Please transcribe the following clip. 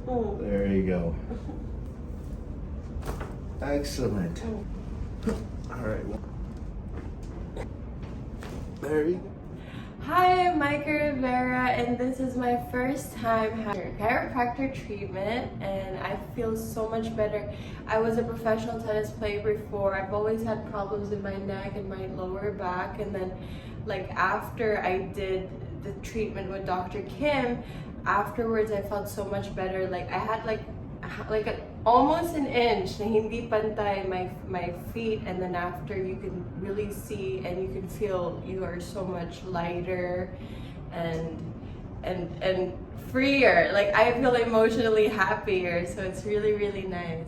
There you go. Excellent. All right. There you go. Hi, I'm MAIKA Rivera, and this is my first time having chiropractor treatment, and I feel so much better. I was a professional tennis player before. I've always had problems in my neck and my lower back, and then like after I did the treatment with Dr. Kim, afterwards I felt so much better. Like I had almost an inch na hindi pantay my feet, and then after you can really see and you can feel you are so much lighter and freer. Like I feel emotionally happier, so it's really nice.